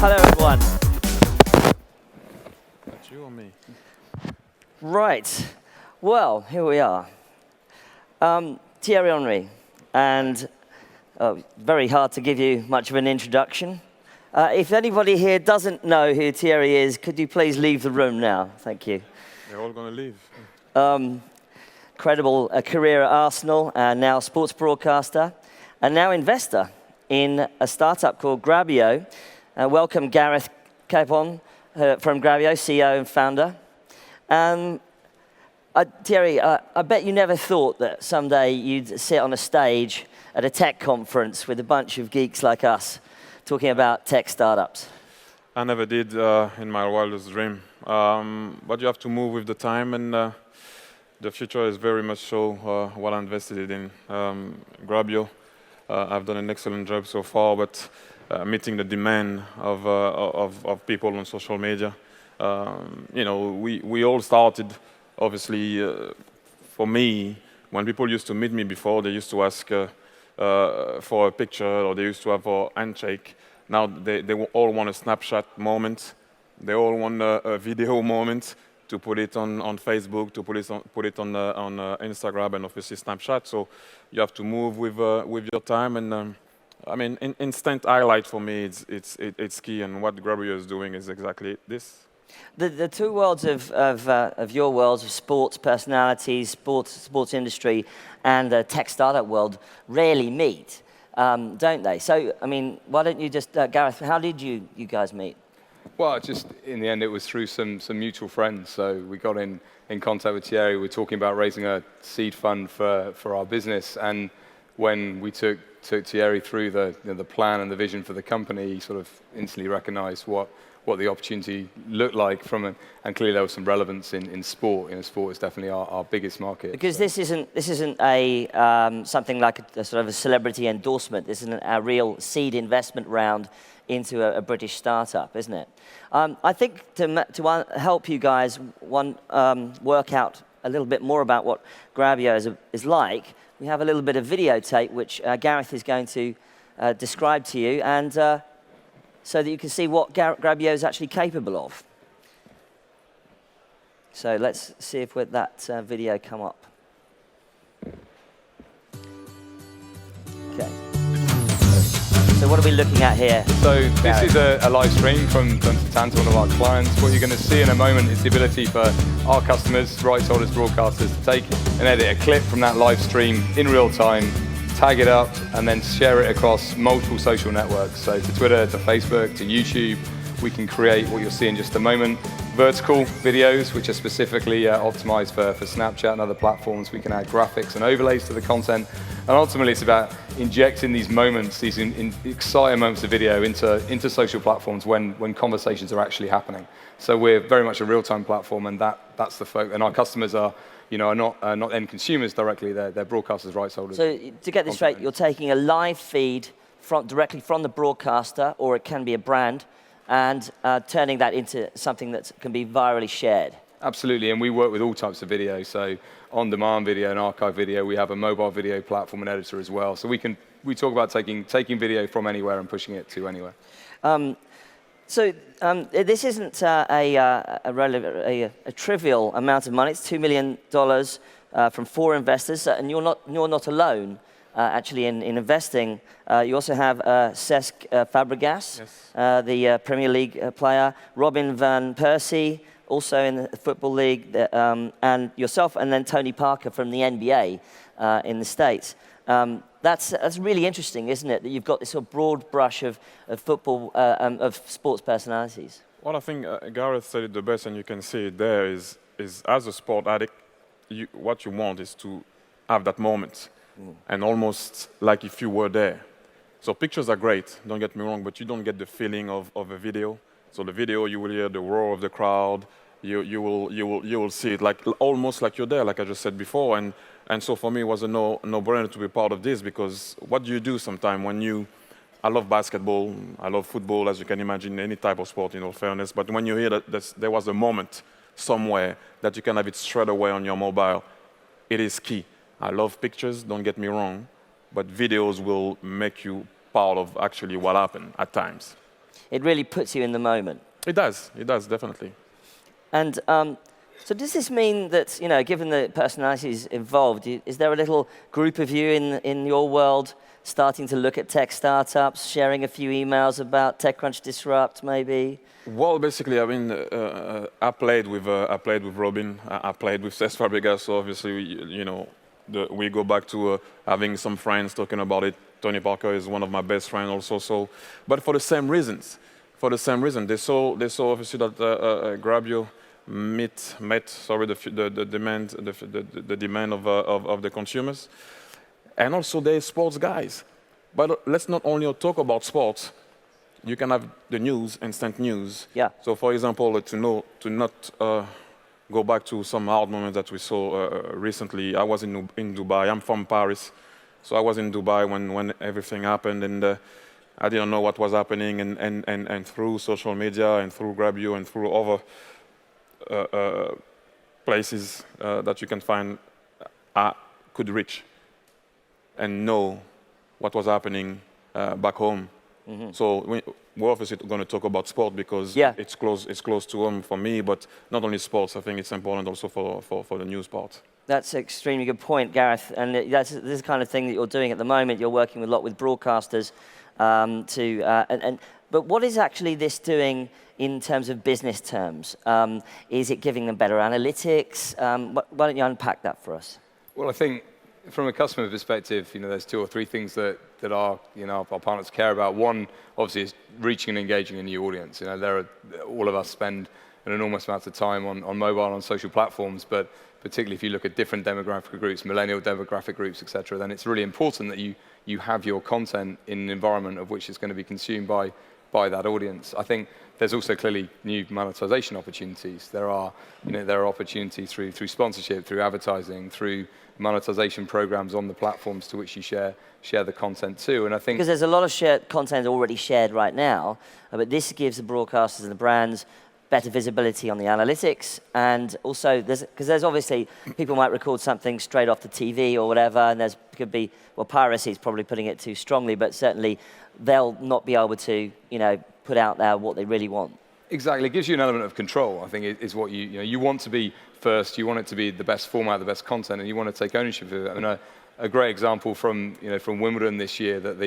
Hello, everyone. That's you or me? Right. Well, here we are. Thierry Henry, and very hard to give you much of an introduction. If anybody here doesn't know who Thierry is, could you please leave the room now? Thank you. They're all going to leave. Incredible career at Arsenal, and now sports broadcaster, and now investor in a startup called Grabyo. Welcome, Gareth Capon from Grabyo, CEO and founder. Thierry, I bet you never thought that someday you'd sit on a stage at a tech conference with a bunch of geeks like us talking about tech startups. I never did in my wildest dream. But you have to move with the time, and the future is very much so what I invested in. Grabyo, I've done an excellent job so far, but meeting the demand of people on social media. We all started, obviously, for me, when people used to meet me before, they used to ask for a picture, or they used to have a handshake. Now they all want a Snapchat moment. They all want a video moment to put it on Facebook, to put it on Instagram, and obviously Snapchat. So you have to move with your time, and instant highlight for me, it's key, and what Grabyo is doing is exactly this. The two worlds of your worlds, of sports personalities, sports industry, and the tech startup world rarely meet, don't they? So, why don't you just, Gareth, how did you guys meet? Well, just in the end, it was through some mutual friends. So we got in contact with Thierry. We were talking about raising a seed fund for our business, and when we took Thierry through the plan and the vision for the company, he sort of instantly recognized what the opportunity looked like and clearly there was some relevance in sport. Sport is definitely our biggest market. Because this isn't a something like a sort of a celebrity endorsement. This isn't a real seed investment round into a British startup, isn't it? I think to help you guys work out a little bit more about what Grabyo is like, we have a little bit of videotape which Gareth is going to describe to you, and so that you can see what Grabyo is actually capable of. So let's see if that video come up. Okay. So what are we looking at here? So this is a live stream from Tanta, one of our clients. What you're going to see in a moment is the ability for our customers, rights holders, broadcasters, to take and edit a clip from that live stream in real time, tag it up, and then share it across multiple social networks. So to Twitter, to Facebook, to YouTube, we can create what you'll see in just a moment. Vertical videos, which are specifically optimized for Snapchat and other platforms. We can add graphics and overlays to the content. And ultimately, it's about injecting these moments, these exciting moments of video into social platforms when conversations are actually happening. So we're very much a real-time platform, and that's the focus. And our customers are not end consumers directly, they're broadcasters, rights holders. So to get this straight, you're taking a live feed directly from the broadcaster, or it can be a brand, and turning that into something that can be virally shared. Absolutely, and we work with all types of video, so on-demand video and archive video. We have a mobile video platform and editor as well. So we talk about taking video from anywhere and pushing it to anywhere. So this isn't a trivial amount of money. It's $2 million from 4 investors, and you're not alone. Actually, in investing, you also have Cesc Fabregas, Yes. the Premier League player, Robin van Persie, also in the Football League, and yourself, and then Tony Parker from the NBA in the States. That's really interesting, isn't it? That you've got this sort of broad brush of football, of sports personalities. Well, I think Gareth said it the best, and you can see it there, is as a sport addict, what you want is to have that moment. And almost like if you were there. So pictures are great, don't get me wrong, but you don't get the feeling of a video. So the video, you will hear the roar of the crowd, you will see it almost like you're there, like I just said before. And so for me, it was a no-brainer to be part of this, because what do you do sometime when I love basketball, I love football, as you can imagine, any type of sport, in all fairness, but when you hear that there was a moment somewhere that you can have it straight away on your mobile, it is key. I love pictures, don't get me wrong, but videos will make you part of actually what happened at times. It really puts you in the moment. It does, definitely. And so does this mean that, given the personalities involved, is there a little group of you in your world starting to look at tech startups, sharing a few emails about TechCrunch Disrupt, maybe? Well, basically, I mean, I played with Robin, I played with Cesc Fabregas, so obviously, we go back to having some friends talking about it. Tony Parker is one of my best friends also, but for the same reasons. They saw obviously that Grabyo met the demand of the consumers, and also they're sports guys. But let's not only talk about sports. You can have the news, instant news. Yeah. So, for example, to not go back to some hard moments that we saw recently. I was in Dubai. I'm from Paris, so I was in Dubai when everything happened, and I didn't know what was happening. And through social media and through Grabyo and through other places that you can find, I could reach and know what was happening back home. Mm-hmm. So we're obviously going to talk about sport because it's close to home for me, but not only sports. I think it's important also for the news part. That's an extremely good point, Gareth. And this is the kind of thing that you're doing at the moment. You're working a lot with broadcasters but what is actually this doing in terms of business terms? Is it giving them better analytics? Why don't you unpack that for us? Well, I think from a customer perspective, there's 2 or 3 things that our partners care about. One, obviously, is reaching and engaging a new audience. All of us spend an enormous amount of time on mobile, on social platforms, but particularly if you look at different demographic groups, millennial demographic groups, et cetera, then it's really important that you have your content in an environment of which it's going to be consumed by that audience. I think there's also clearly new monetization opportunities. There are opportunities through sponsorship, through advertising, through monetization programs on the platforms to which you share the content to. And I think because there's a lot of shared content already shared right now, but this gives the broadcasters and the brands better visibility on the analytics, and also because there's obviously people might record something straight off the TV or whatever, and could be piracy is probably putting it too strongly, but certainly they'll not be able to put out there what they really want. Exactly, it gives you an element of control. I think is what you want to be first. You want it to be the best format, the best content, and you want to take ownership of it. I mean, a great example from Wimbledon this year that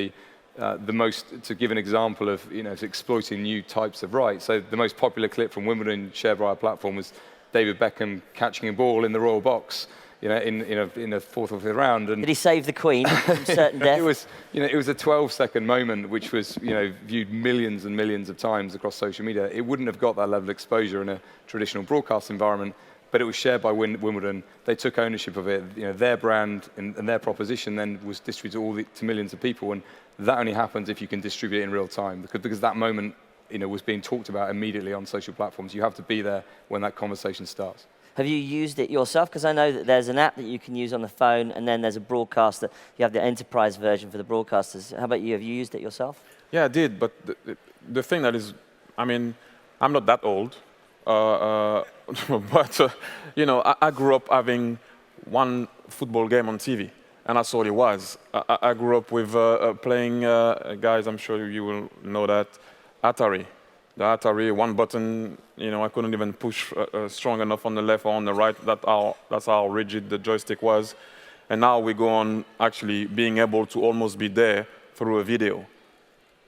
to give an example of exploiting new types of rights. So the most popular clip from Wimbledon shared by our platform was David Beckham catching a ball in the royal box, in a 4th or 5th round. And did he save the Queen from certain death? It was a 12-second moment which was viewed millions and millions of times across social media. It wouldn't have got that level of exposure in a traditional broadcast environment, but it was shared by Wimbledon. They took ownership of it. Their brand and their proposition then was distributed to millions of people, and that only happens if you can distribute it in real time, because that moment was being talked about immediately on social platforms. You have to be there when that conversation starts. Have you used it yourself? Because I know that there's an app that you can use on the phone, and then there's a broadcaster. You have the enterprise version for the broadcasters. How about you? Have you used it yourself? Yeah, I did, but the thing that is, I mean, I'm not that old, but I grew up having one football game on TV. And that's all it was. I grew up with playing, guys, I'm sure you will know that, Atari. The Atari, one button, I couldn't even push strong enough on the left or on the right. That's how rigid the joystick was. And now we go on actually being able to almost be there through a video.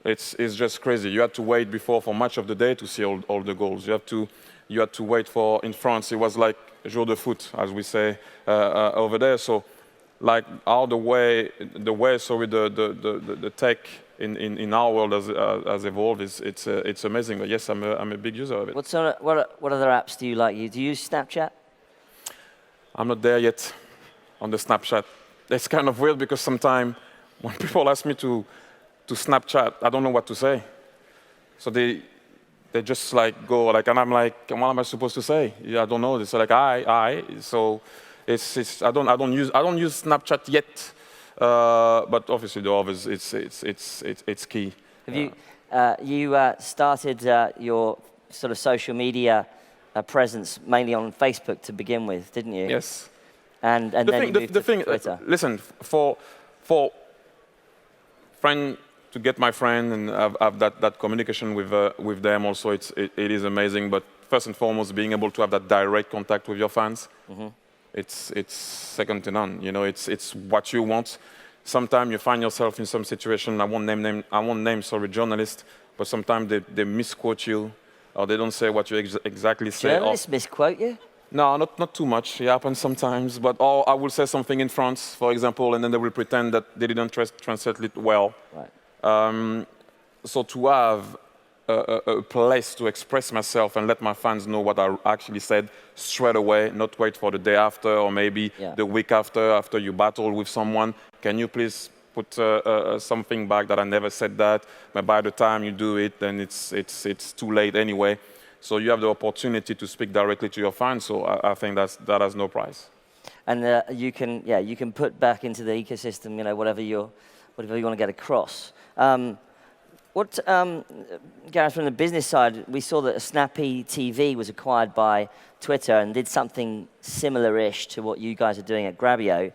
It's just crazy. You had to wait before for much of the day to see all the goals. You had to wait for, in France, it was like jour de foot, as we say over there. So, like how the way the tech in our world has evolved, it's amazing. But yes, I'm a big user of it. What other apps do you like? Do you use Snapchat? I'm not there yet on the Snapchat. It's kind of weird because sometimes when people ask me to Snapchat, I don't know what to say. So they just go and I'm like, what am I supposed to say? Yeah, I don't know. They say like I. So. I don't use Snapchat yet, but obviously the others it's key. Have you started your sort of social media presence mainly on Facebook to begin with, didn't you? Yes. And then you moved to Twitter. Listen, for friend to get my friend and have that communication with them also, it is amazing. But first and foremost, being able to have that direct contact with your fans, it's second to none. You know, it's what you want. Sometimes you find yourself in some situation. I won't name journalists, but sometimes they misquote you, or they don't say what you exactly say. Journalists misquote you? No, not too much. It happens sometimes. But or I will say something in France, for example, and then they will pretend that they didn't translate it well. Right. So to have a place to express myself and let my fans know what I actually said straight away, not wait for the day after or maybe the week after you battle with someone. Can you please put something back that I never said that? But by the time you do it, then it's too late anyway. So you have the opportunity to speak directly to your fans. So I think that has no price. And you can put back into the ecosystem, you know, whatever you want to get across. Gareth, from the business side, we saw that Snappy TV was acquired by Twitter and did something similar-ish to what you guys are doing at Grabyo.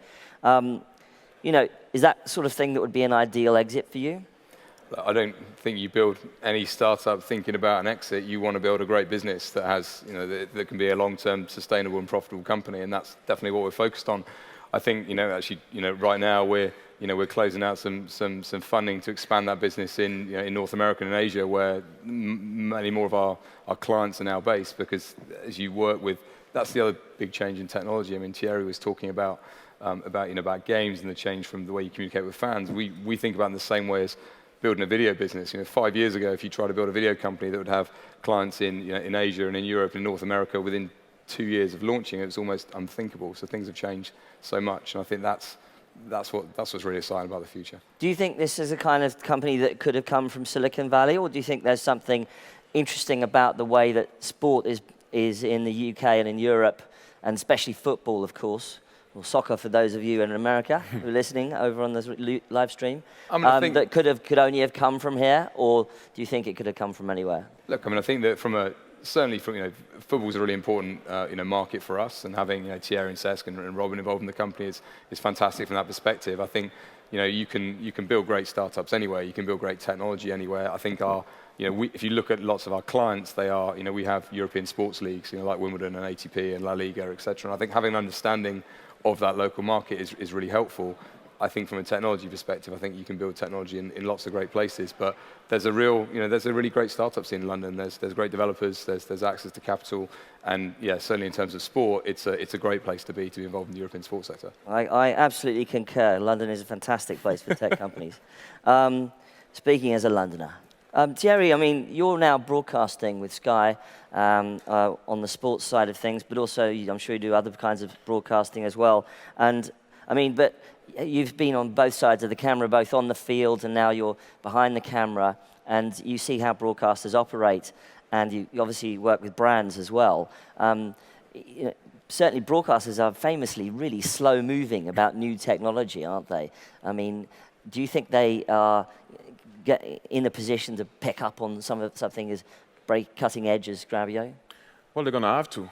You know, is that sort of thing that would be an ideal exit for you? I don't think you build any startup thinking about an exit. You want to build a great business that has, you know, that can be a long-term, sustainable and profitable company, and that's definitely what we're focused on. I think, you know, actually, you know, right now we're closing out some funding to expand that business in North America and Asia, where many more of our clients are now based. Because as you work with, that's the other big change in technology. I mean, Thierry was talking about games and the change from the way you communicate with fans. We think about it in the same way as building a video business. You know, 5 years ago, if you tried to build a video company that would have clients in Asia and in Europe and in North America within 2 years of launching, it was almost unthinkable. So things have changed so much, and I think that's what's really exciting about the future. Do you think this is a kind of company that could have come from Silicon Valley, or do you think there's something interesting about the way that sport is in the UK and in Europe, and especially football, of course, or soccer for those of you in America who are listening over on this live stream, I think that could only have come from here, or do you think it could have come from anywhere? Look, I mean, I think that certainly football is a really important market for us, and having Thierry and Cesc and Robin involved in the company is fantastic from that perspective. I think you can build great startups anywhere. You can build great technology anywhere. I think if you look at lots of our clients, they are we have European sports leagues like Wimbledon and ATP and La Liga, etc. And I think having an understanding of that local market is really helpful. I think from a technology perspective, I think you can build technology in lots of great places, but there's a really great startup scene in London. There's great developers, there's access to capital, and certainly in terms of sport, it's a great place to be involved in the European sports sector. I absolutely concur. London is a fantastic place for tech companies. Speaking as a Londoner, Thierry, I mean, you're now broadcasting with Sky on the sports side of things, but also I'm sure you do other kinds of broadcasting as well. And I mean, but you've been on both sides of the camera, both on the field and now you're behind the camera, and you see how broadcasters operate, and you obviously work with brands as well. Certainly broadcasters are famously really slow-moving about new technology, aren't they? I mean, do you think they are in a position to pick up on something as cutting edge as Grabyo? Well, they're going to have to.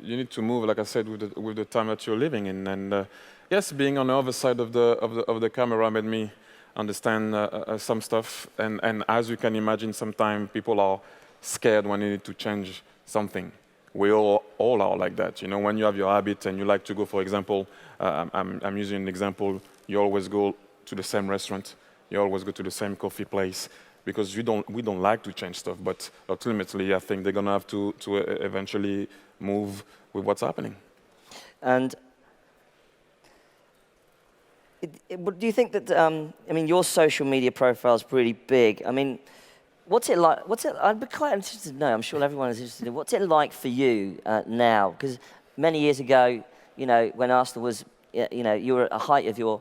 You need to move, like I said, with the time that you're living in. And yes, being on the other side of the camera made me understand some stuff. And as you can imagine, sometimes people are scared when you need to change something. We all are like that. When you have your habit and you like to go, for example, I'm using an example, you always go to the same restaurant, you always go to the same coffee place, because we don't like to change stuff. But ultimately, I think they're going to have to eventually move with what's happening. And do you think that, I mean, your social media profile is pretty big. I mean, what's it like? I'd be quite interested to know, I'm sure everyone is interested in, what's it like for you now? Because many years ago, when Arsenal was, you were at the height of your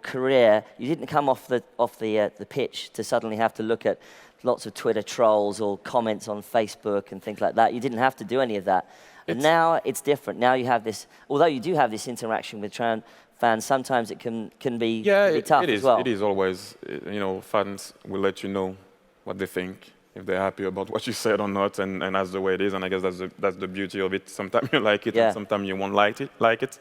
career, you didn't come off the pitch to suddenly have to look at lots of Twitter trolls or comments on Facebook and things like that. You didn't have to do any of that. And now it's different. Now you have this, although you do have this interaction with fans, sometimes it can be tough as well. It is always, fans will let you know what they think, if they're happy about what you said or not, and that's the way it is. And I guess that's the beauty of it. Sometimes you like it, and sometimes you won't like it.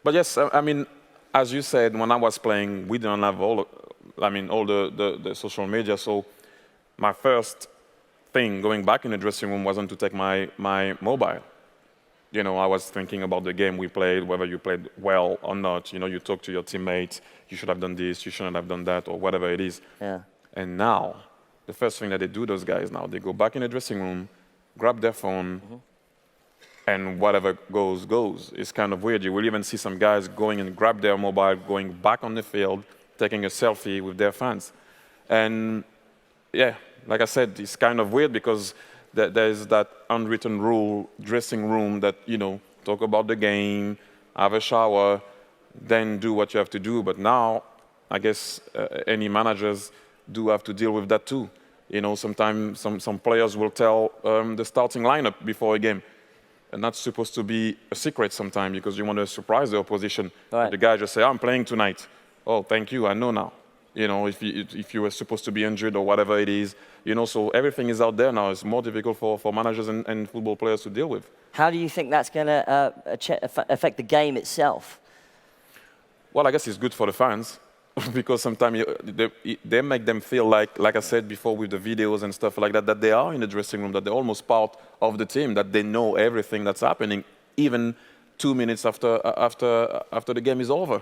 But yes, I mean, as you said, when I was playing, we didn't have I mean, all the social media. So my first thing going back in the dressing room wasn't to take my mobile. You know, I was thinking about the game we played, whether you played well or not. You know, you talk to your teammates, you should have done this, you shouldn't have done that, or whatever it is. Yeah. And now, the first thing that they do, those guys now, they go back in the dressing room, grab their phone, and whatever goes, goes. It's kind of weird. You will even see some guys going and grab their mobile, going back on the field, taking a selfie with their fans. And yeah, like I said, it's kind of weird because there's that unwritten rule, dressing room that, you know, talk about the game, have a shower, then do what you have to do. But now, I guess any managers do have to deal with that too. You know, sometimes some players will tell the starting lineup before a game. And that's supposed to be a secret sometimes because you want to surprise the opposition. Right. The guy just say, I'm playing tonight. Oh, thank you, I know now. You know, if you were supposed to be injured or whatever it is, you know, so everything is out there now. It's more difficult for managers and football players to deal with. How do you think that's going to affect the game itself? Well, I guess it's good for the fans because sometimes they make them feel like I said before with the videos and stuff like that, that they are in the dressing room, that they're almost part of the team, that they know everything that's happening, even 2 minutes after the game is over.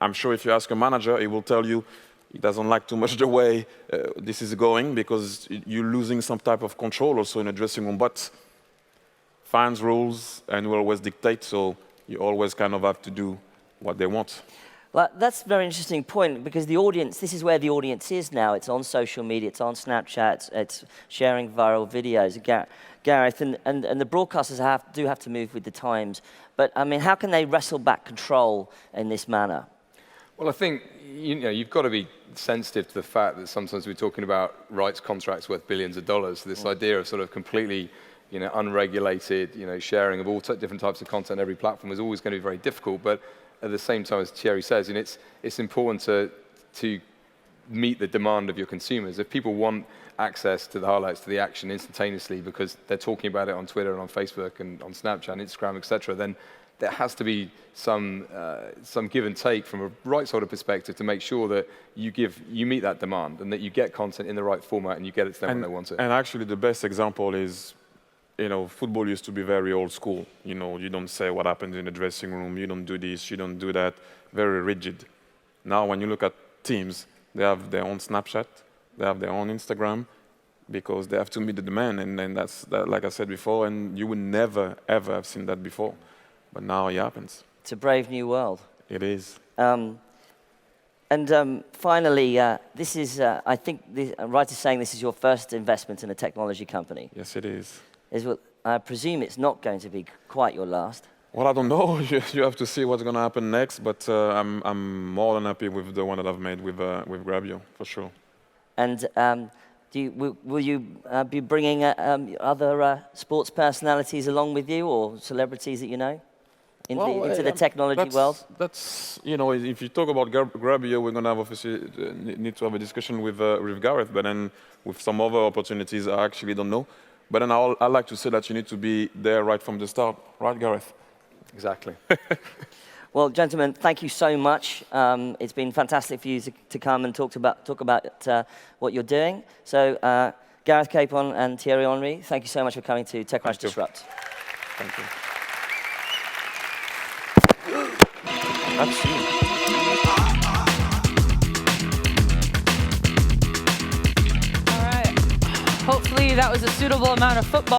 I'm sure if you ask a manager, he will tell you he doesn't like too much the way this is going because you're losing some type of control also in the dressing room. But fans' rules and will always dictate, so you always kind of have to do what they want. Well, that's a very interesting point because the audience, this is where the audience is now. It's on social media, it's on Snapchat, it's sharing viral videos. Gareth, and the broadcasters do have to move with the times. But, I mean, how can they wrestle back control in this manner? Well, I think you've got to be sensitive to the fact that sometimes we're talking about rights contracts worth billions of dollars. So this idea of sort of completely, unregulated, sharing of all different types of content on every platform is always going to be very difficult. But at the same time, as Thierry says, it's important to meet the demand of your consumers. If people want access to the highlights, to the action instantaneously because they're talking about it on Twitter and on Facebook and on Snapchat, Instagram, etc., then there has to be some give and take from a rights holder perspective to make sure that you meet that demand and that you get content in the right format and you get it to them when they want it. And actually, the best example is, football used to be very old school. You don't say what happens in the dressing room. You don't do this. You don't do that. Very rigid. Now, when you look at teams, they have their own Snapchat. They have their own Instagram because they have to meet the demand. And that's like I said before. And you would never ever have seen that before. But now it happens. It's a brave new world. It is. Finally, this is, I think, I'm right in saying this is your first investment in a technology company. Yes, it is. I presume it's not going to be quite your last. Well, I don't know. You have to see what's going to happen next. But I'm more than happy with the one that I've made with Grabyo, for sure. And will you be bringing other sports personalities along with you or celebrities that you know? Into the technology world? That's, if you talk about Grabyo, we're going to have obviously need to have a discussion with Gareth, but then with some other opportunities, I actually don't know. But then I like to say that you need to be there right from the start. Right, Gareth? Exactly. Well, gentlemen, thank you so much. It's been fantastic for you to come and talk about what you're doing. So, Gareth Capon and Thierry Henry, thank you so much for coming to TechCrunch Disrupt. Thank you. That's you. All right. Hopefully that was a suitable amount of football.